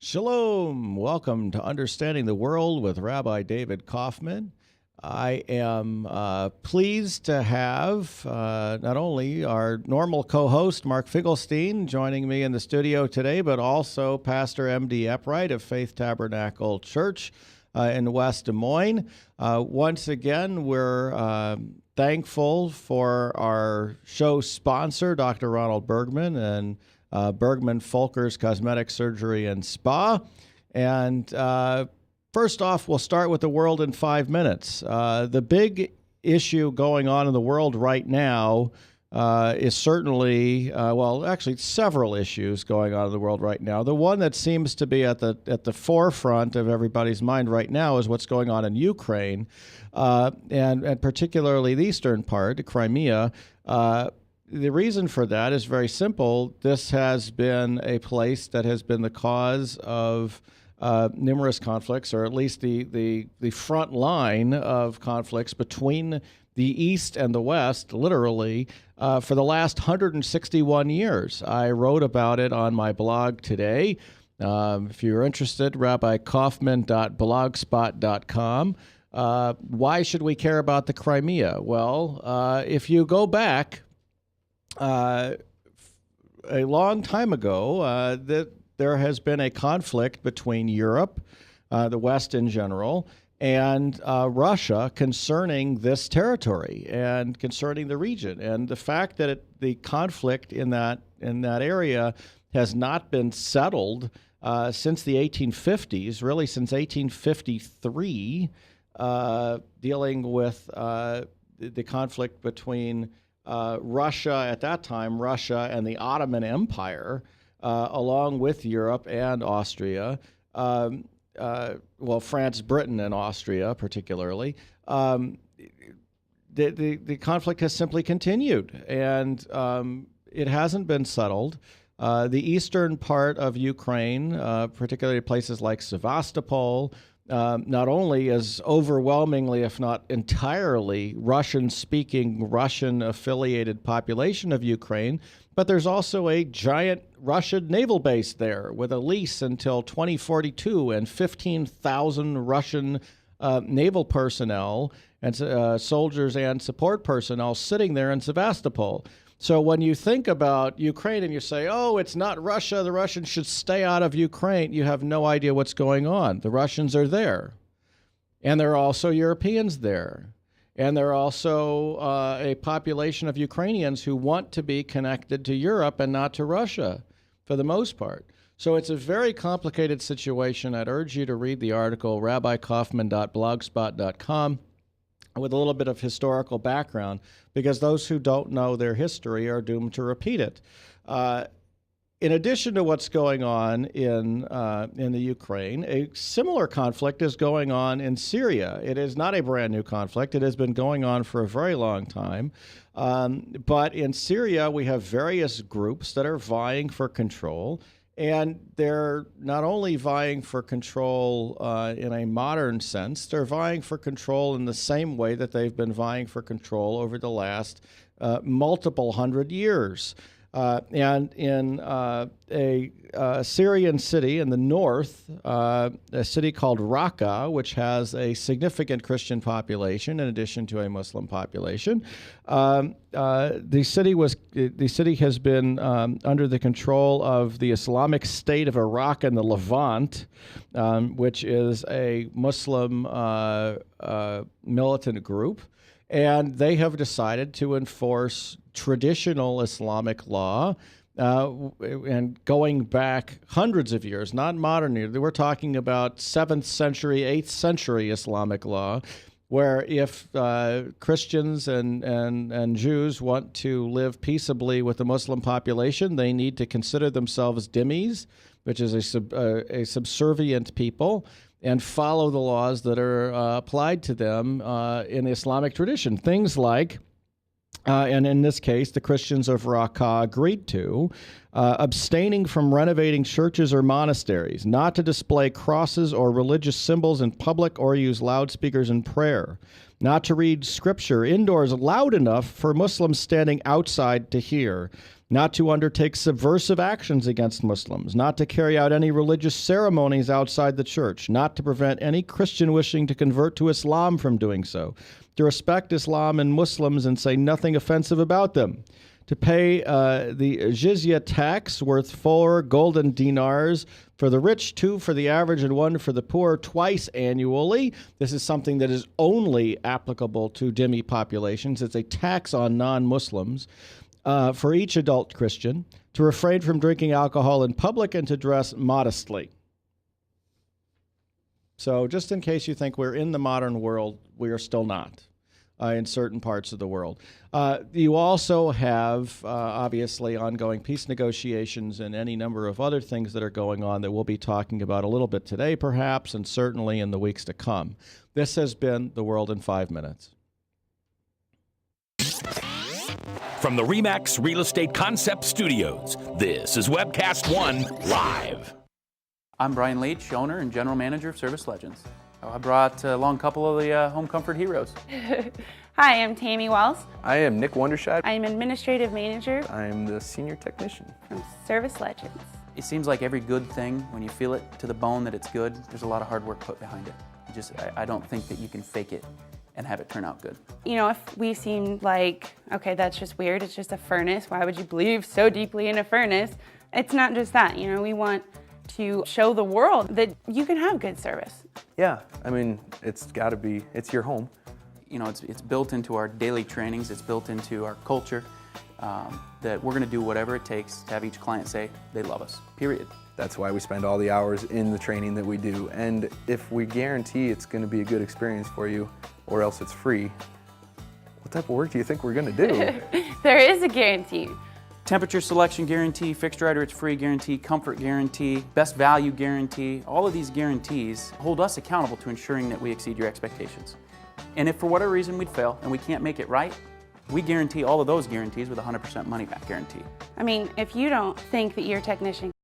Shalom. Welcome to Understanding the World with Rabbi David Kaufman. I am pleased to have not only our normal co-host, Mark Finkelstein, joining me in the studio today, but also Pastor M.D. Eppright of Faith Tabernacle Church in West Des Moines. Once again, we're thankful for our show sponsor, Dr. Ronald Bergman, and Bergman Folkers Cosmetic Surgery and Spa. And first off, we'll start with the world in 5 minutes. The big issue going on in the world right now is certainly, actually several issues going on in the world right now. The one that seems to be at the forefront of everybody's mind right now is what's going on in Ukraine, and particularly the eastern part, Crimea. The reason for that is very simple. This has been a place that has been the cause of numerous conflicts, or at least the front line of conflicts between the East and the West, literally, for the last 161 years. I wrote about it on my blog today. If you're interested, rabbikaufman.blogspot.com. Why should we care about the Crimea? Well, if you go back a long time ago, there has been a conflict between Europe, the West in general, and Russia concerning this territory and concerning the region. And the fact that the conflict in that area has not been settled since the 1850s, really since 1853, dealing with the conflict between Russia at that time, Russia and the Ottoman Empire, along with Europe and Austria, France, Britain, and Austria particularly. The conflict has simply continued, and it hasn't been settled. The eastern part of Ukraine, particularly places like Sevastopol, not only is overwhelmingly, if not entirely, Russian-speaking, Russian-affiliated population of Ukraine, but there's also a giant Russian naval base there with a lease until 2042 and 15,000 Russian naval personnel and soldiers and support personnel sitting there in Sevastopol. So when you think about Ukraine and you say, oh, it's not Russia, the Russians should stay out of Ukraine, you have no idea what's going on. The Russians are there. And there are also Europeans there. And there are also a population of Ukrainians who want to be connected to Europe and not to Russia, for the most part. So it's a very complicated situation. I'd urge you to read the article, rabbikaufman.blogspot.com, with a little bit of historical background, because those who don't know their history are doomed to repeat it. In addition to what's going on in the Ukraine, a similar conflict is going on in Syria. It is not a brand new conflict. It has been going on for a very long time. But in Syria, we have various groups that are vying for control. And they're not only vying for control in a modern sense, they're vying for control in the same way that they've been vying for control over the last multiple hundred years. And in a Syrian city in the north, a city called Raqqa, which has a significant Christian population in addition to a Muslim population, the city has been under the control of the Islamic State of Iraq and the Levant, which is a Muslim militant group. And they have decided to enforce traditional Islamic law, and going back hundreds of years, not modern. We're talking about 7th century, 8th century Islamic law, where if Christians and Jews want to live peaceably with the Muslim population, they need to consider themselves dhimmis, which is a subservient people, and follow the laws that are applied to them in the Islamic tradition. Things like, and in this case, the Christians of Raqqa agreed to, abstaining from renovating churches or monasteries, not to display crosses or religious symbols in public or use loudspeakers in prayer, not to read scripture indoors loud enough for Muslims standing outside to hear, not to undertake subversive actions against Muslims, not to carry out any religious ceremonies outside the church, not to prevent any Christian wishing to convert to Islam from doing so, to respect Islam and Muslims and say nothing offensive about them, to pay the jizya tax worth 4 golden dinars for the rich, 2 for the average, and 1 for the poor twice annually. This is something that is only applicable to dhimmi populations. It's a tax on non-Muslims. For each adult Christian, to refrain from drinking alcohol in public and to dress modestly. So just in case you think we're in the modern world, we are still not in certain parts of the world. You also have, obviously, ongoing peace negotiations and any number of other things that are going on that we'll be talking about a little bit today, perhaps, and certainly in the weeks to come. This has been The World in 5 Minutes. From the RE/MAX Real Estate Concept Studios, this is Webcast One Live. I'm Brian Leach, owner and general manager of Service Legends. I brought along a couple of the home comfort heroes. Hi, I'm Tammy Wells. I am Nick Wondershad. I'm administrative manager I'm the senior technician. from Service Legends. It seems like every good thing, when you feel it to the bone that it's good, there's a lot of hard work put behind it. I don't think that you can fake it and have it turn out good. You know, if we seem like, okay, that's just weird, it's just a furnace, why would you believe so deeply in a furnace? It's not just that, you know, we want to show the world that you can have good service. Yeah, I mean, it's your home. You know, it's built into our daily trainings, it's built into our culture, that we're gonna do whatever it takes to have each client say they love us, period. That's why we spend all the hours in the training that we do. And if we guarantee it's gonna be a good experience for you, or else it's free, what type of work do you think we're gonna do? There is a guarantee. Temperature selection guarantee, fixed right or it's free guarantee, comfort guarantee, best value guarantee. All of these guarantees hold us accountable to ensuring that we exceed your expectations. And if for whatever reason we'd fail and we can't make it right, we guarantee all of those guarantees with a 100% money back guarantee. I mean, if you don't think that your technician